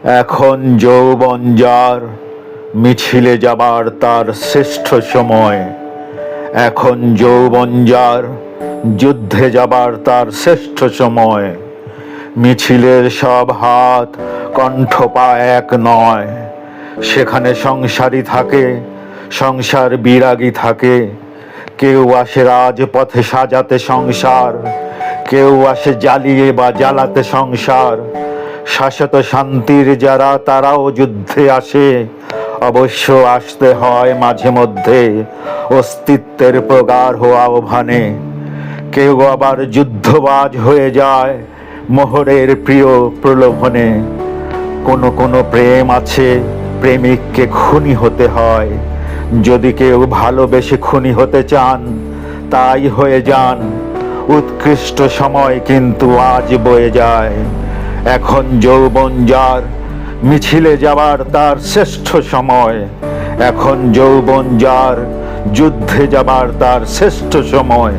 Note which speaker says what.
Speaker 1: এখন যৌবন যার, মিছিলে যাবার তার শ্রেষ্ঠ সময়। এখন যৌবন যার, যুদ্ধে যাবার তার শ্রেষ্ঠ সময়। মিছিলের সব হাত, কণ্ঠ পা এক নয়। সেখানে সংসারী থাকে, সংসার বিরাগী থাকে। কেউ আসে রাজপথে সাজাতে সংসার, কেউ আসে জ্বালিয়ে বা জ্বালাতে সংসার। শাশ্বত শান্তির যারা, তারাও যুদ্ধে আসে। অবশ্য আসতে হয় মাঝে মধ্যে অস্তিত্বের প্রগাঢ় আহ্বানে। কেউ আবার যুদ্ধবাজ হয়ে যায় মোহরের প্রিয় প্রলোভনে। কোনো প্রেম আছে, প্রেমিককে খুনি হতে হয়। যদি কেউ ভালোবেসে খুনি হতে চান, তাই হয়ে যান। উৎকৃষ্ট সময় কিন্তু আজ বয়ে যায়। এখন যৌবন যার, মিছিলে যাবার তার শ্রেষ্ঠ সময়। এখন যৌবন যার, যুদ্ধে যাবার তার শ্রেষ্ঠ সময়।